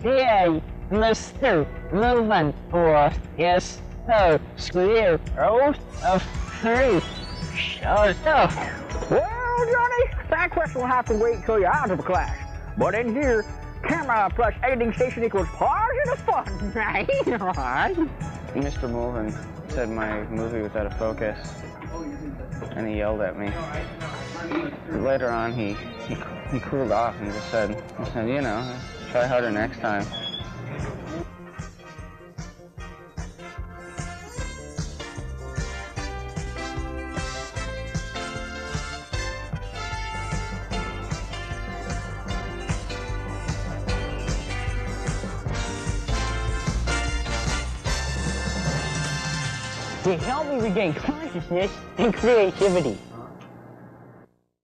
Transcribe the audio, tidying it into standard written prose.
Yay, Mr. Movement Force is so square root of 3. Shut up. Well, Johnny, that question will have to wait till you're out of the class. But in here, camera plus editing station equals positive fun, right? Mr. Mulvin said my movie was out of focus, and he yelled at me. Later on, he cooled off and just said, you know, try harder next time. To help me regain consciousness and creativity.